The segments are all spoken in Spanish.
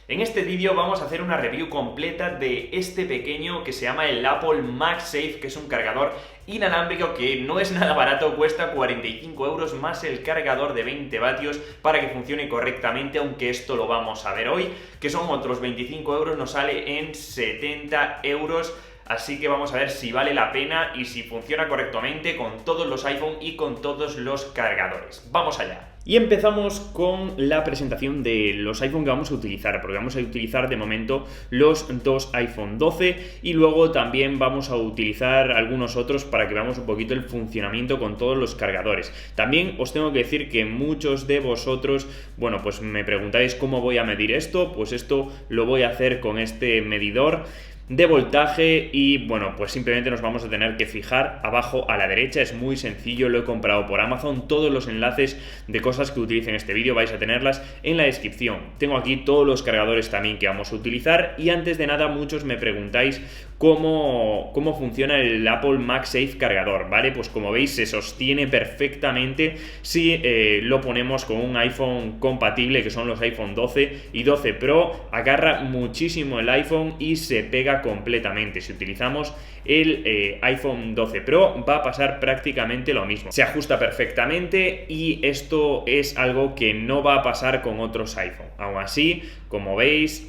En este vídeo vamos a hacer una review completa de este pequeño que se llama el Apple MagSafe, que es un cargador inalámbrico que no es nada barato, cuesta 45 euros más el cargador de 20 vatios para que funcione correctamente, aunque esto lo vamos a ver hoy, que son otros 25 euros, nos sale en 70 euros. Así que vamos a ver si vale la pena y si funciona correctamente con todos los iPhone y con todos los cargadores. ¡Vamos allá! Y empezamos con la presentación de los iPhone que vamos a utilizar, porque vamos a utilizar de momento los dos iPhone 12 y luego también vamos a utilizar algunos otros para que veamos un poquito el funcionamiento con todos los cargadores. También os tengo que decir que muchos de vosotros, bueno, pues me preguntáis cómo voy a medir esto. Pues esto lo voy a hacer con este medidor de voltaje y bueno, pues simplemente nos vamos a tener que fijar abajo a la derecha. Es muy sencillo, lo he comprado por Amazon. Todos los enlaces de cosas que utilicen en este vídeo vais a tenerlas en la descripción. Tengo aquí todos los cargadores también que vamos a utilizar y antes de nada muchos me preguntáis cómo funciona el Apple MagSafe cargador, ¿vale? Pues como veis se sostiene perfectamente si lo ponemos con un iPhone compatible, que son los iPhone 12 y 12 Pro. Agarra muchísimo el iPhone y se pega completamente. Si utilizamos el iPhone 12 Pro va a pasar prácticamente lo mismo. Se ajusta perfectamente y esto es algo que no va a pasar con otros iPhone. Aún así, como veis,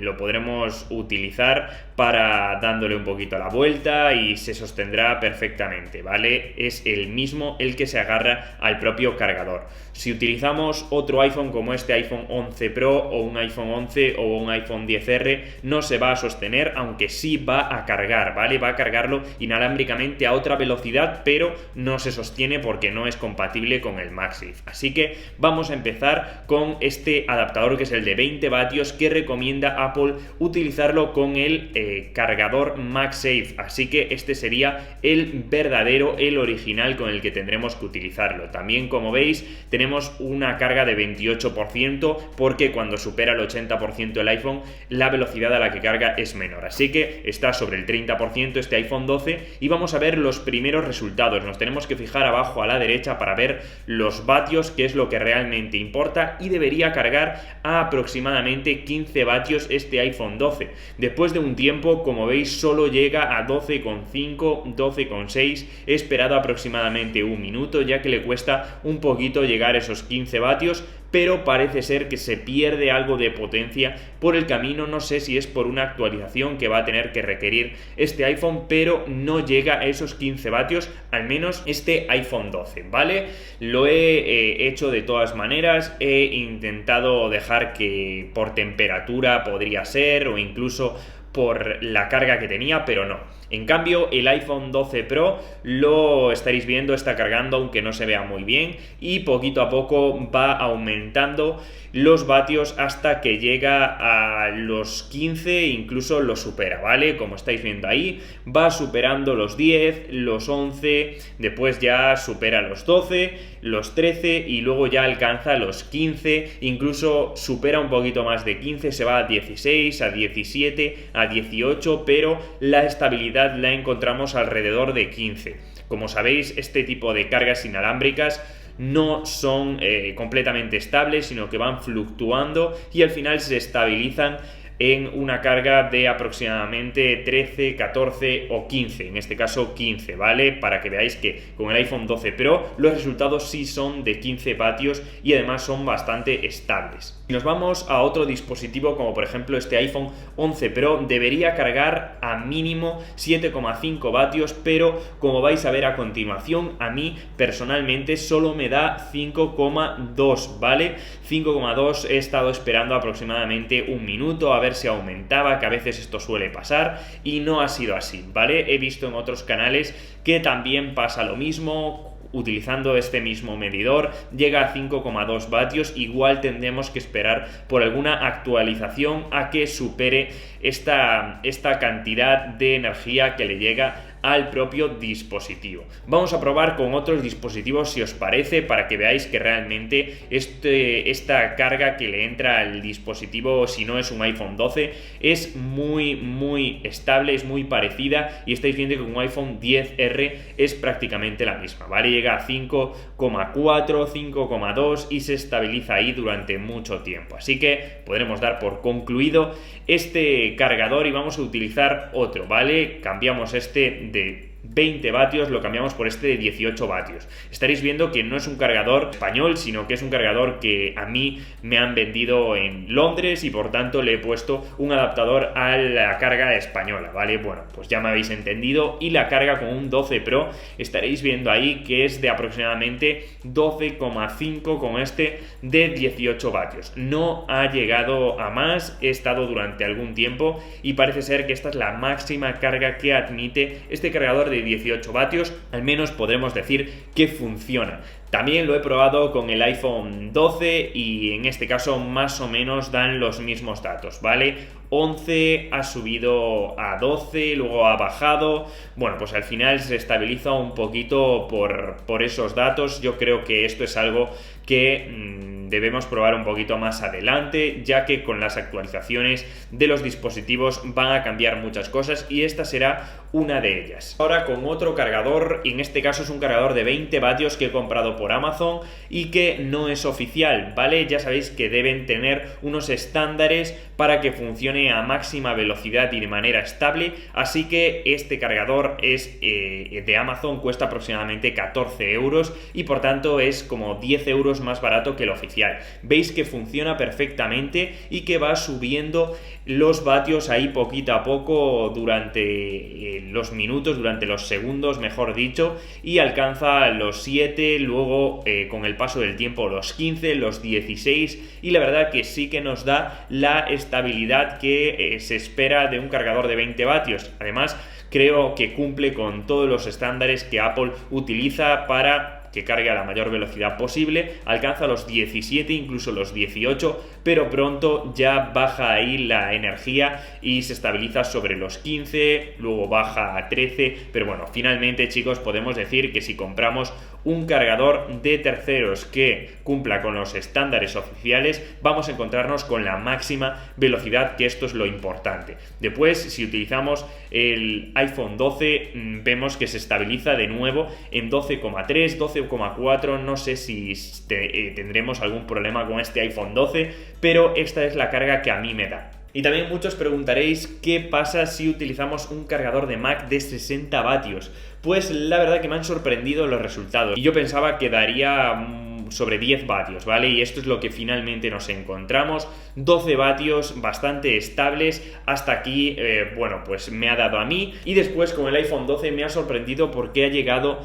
lo podremos utilizar para dándole un poquito la vuelta y se sostendrá perfectamente, ¿vale? Es el mismo el que se agarra al propio cargador. Si utilizamos otro iPhone como este iPhone 11 Pro o un iPhone 11 o un iPhone 10R, no se va a sostener, aunque sí va a cargar, ¿vale? Va a cargarlo inalámbricamente a otra velocidad, pero no se sostiene porque no es compatible con el MagSafe. Así que vamos a empezar con este adaptador que es el de 20 vatios que recomienda Apple utilizarlo con el cargador MagSafe. Así que este sería el verdadero, el original con el que tendremos que utilizarlo. También, como veis, tenemos una carga de 28% porque cuando supera el 80% el iPhone, la velocidad a la que carga es menor. Así que está sobre el 30% este iPhone 12 y vamos a ver los primeros resultados. Nos tenemos que fijar abajo a la derecha para ver los vatios, que es lo que realmente importa, y debería cargar a aproximadamente 15 vatios este iPhone 12. Después de un tiempo, como veis, solo llega a 12,5, 12,6. He esperado aproximadamente un minuto, ya que le cuesta un poquito llegar a esos 15 vatios, pero parece ser que se pierde algo de potencia por el camino. No sé si es por una actualización que va a tener que requerir este iPhone, pero no llega a esos 15 vatios, al menos este iPhone 12, ¿vale? Lo he hecho de todas maneras, he intentado dejar que por temperatura podría ser, o incluso por la carga que tenía, pero no. En cambio, el iPhone 12 Pro lo estaréis viendo, está cargando aunque no se vea muy bien y poquito a poco va aumentando los vatios hasta que llega a los 15, incluso lo supera, ¿vale? Como estáis viendo ahí, va superando los 10, los 11, después ya supera los 12, los 13 y luego ya alcanza los 15, incluso supera un poquito más de 15, se va a 16, a 17, a 18, pero la estabilidad la encontramos alrededor de 15. Como sabéis, este tipo de cargas inalámbricas no son completamente estables, sino que van fluctuando y al final se estabilizan en una carga de aproximadamente 13, 14 o 15, en este caso 15, ¿vale? Para que veáis que con el iPhone 12 Pro los resultados sí son de 15 vatios y además son bastante estables. Si nos vamos a otro dispositivo como por ejemplo este iPhone 11 Pro, debería cargar a mínimo 7,5 vatios, pero como vais a ver a continuación, a mí personalmente solo me da 5,2, ¿vale? 5,2, he estado esperando aproximadamente un minuto a ver si aumentaba, que a veces esto suele pasar y no ha sido así, ¿vale? He visto en otros canales que también pasa lo mismo. Utilizando este mismo medidor llega a 5,2 vatios, igual tendremos que esperar por alguna actualización a que supere esta cantidad de energía que le llega al propio dispositivo. Vamos a probar con otros dispositivos si os parece, para que veáis que realmente esta carga que le entra al dispositivo, si no es un iPhone 12, es muy estable, es muy parecida, y estáis viendo que con un iPhone 10R es prácticamente la misma, ¿vale? Llega a 5,4, 5,2 y se estabiliza ahí durante mucho tiempo. Así que podremos dar por concluido este cargador y vamos a utilizar otro, ¿vale? Cambiamos este de 20 vatios, lo cambiamos por este de 18 vatios. Estaréis viendo que no es un cargador español, sino que es un cargador que a mí me han vendido en Londres y por tanto le he puesto un adaptador a la carga española, ¿vale? Bueno, pues ya me habéis entendido. Y la carga con un 12 Pro estaréis viendo ahí que es de aproximadamente 12,5 con este de 18 vatios. No ha llegado a más, he estado durante algún tiempo y parece ser que esta es la máxima carga que admite este cargador de 18 vatios, al menos podremos decir que funciona. También lo he probado con el iPhone 12 y en este caso más o menos dan los mismos datos, ¿vale? 11 ha subido a 12, luego ha bajado. Bueno, pues al final se estabiliza un poquito por esos datos. Yo creo que esto es algo que debemos probar un poquito más adelante, ya que con las actualizaciones de los dispositivos van a cambiar muchas cosas y esta será una de ellas. Ahora con otro cargador, y en este caso es un cargador de 20 vatios que he comprado por Amazon y que no es oficial, ¿vale? Ya sabéis que deben tener unos estándares para que funcione a máxima velocidad y de manera estable, así que este cargador es de Amazon, cuesta aproximadamente 14 euros y por tanto es como 10 euros más barato que el oficial. Veis que funciona perfectamente y que va subiendo los vatios ahí poquito a poco durante los minutos, durante los segundos mejor dicho, y alcanza los 7, luego con el paso del tiempo los 15, los 16 y la verdad que sí que nos da la estabilidad que se espera de un cargador de 20 vatios. Además creo que cumple con todos los estándares que Apple utiliza para que cargue a la mayor velocidad posible, alcanza los 17, incluso los 18, pero pronto ya baja ahí la energía y se estabiliza sobre los 15, luego baja a 13, pero bueno, finalmente chicos podemos decir que si compramos un cargador de terceros que cumpla con los estándares oficiales, vamos a encontrarnos con la máxima velocidad, que esto es lo importante. Después, si utilizamos el iPhone 12, vemos que se estabiliza de nuevo en 12,3, 12,4, no sé si tendremos algún problema con este iPhone 12, pero esta es la carga que a mí me da. Y también muchos preguntaréis qué pasa si utilizamos un cargador de Mac de 60 vatios. Pues la verdad que me han sorprendido los resultados y yo pensaba que daría sobre 10 vatios, ¿vale? Y esto es lo que finalmente nos encontramos, 12 vatios bastante estables, hasta aquí, bueno, pues me ha dado a mí. Y después con el iPhone 12 me ha sorprendido porque ha llegado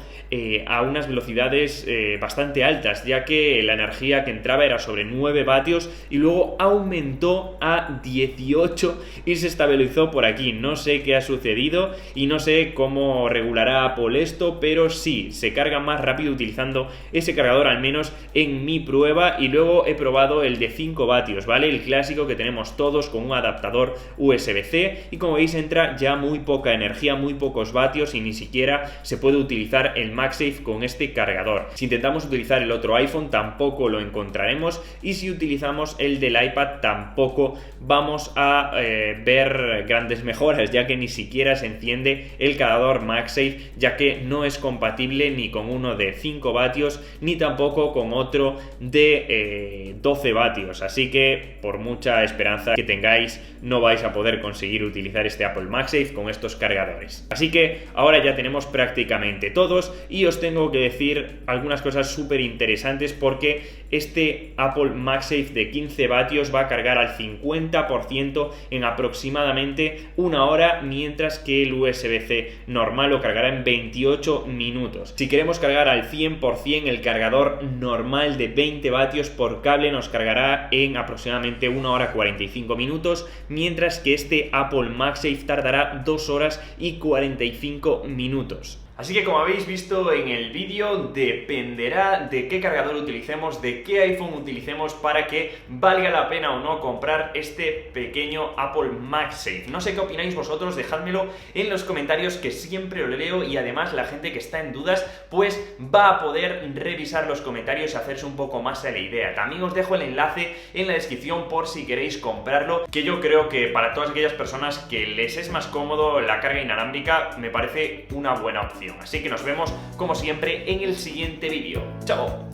a unas velocidades bastante altas, ya que la energía que entraba era sobre 9 vatios y luego aumentó a 18 y se estabilizó por aquí. No sé qué ha sucedido y no sé cómo regulará Apple esto, pero sí, se carga más rápido utilizando ese cargador, al menos en mi prueba. Y luego he probado el de 5 vatios, ¿vale? El clásico que tenemos todos con un adaptador USB-C y como veis entra ya muy poca energía, muy pocos vatios y ni siquiera se puede utilizar el MagSafe con este cargador. Si intentamos utilizar el otro iPhone tampoco lo encontraremos y si utilizamos el del iPad tampoco vamos a ver grandes mejoras, ya que ni siquiera se enciende el cargador MagSafe, ya que no es compatible ni con uno de 5 vatios ni tampoco con otro de 12 vatios, así que por mucha esperanza que tengáis no vais a poder conseguir utilizar este Apple MagSafe con estos cargadores. Así que ahora ya tenemos prácticamente todos y os tengo que decir algunas cosas súper interesantes, porque este Apple MagSafe de 15 vatios va a cargar al 50% en aproximadamente una hora, mientras que el USB-C normal lo cargará en 28 minutos. Si queremos cargar al 100%, el cargador normal de 20 vatios por cable nos cargará en aproximadamente 1 hora 45 minutos, mientras que este Apple MagSafe tardará 2 horas y 45 minutos. Así que como habéis visto en el vídeo, dependerá de qué cargador utilicemos, de qué iPhone utilicemos para que valga la pena o no comprar este pequeño Apple MagSafe. No sé qué opináis vosotros, dejádmelo en los comentarios que siempre lo leo, y además la gente que está en dudas pues va a poder revisar los comentarios y hacerse un poco más a la idea. También os dejo el enlace en la descripción por si queréis comprarlo, que yo creo que para todas aquellas personas que les es más cómodo la carga inalámbrica me parece una buena opción. Así que nos vemos como siempre en el siguiente vídeo. ¡Chao!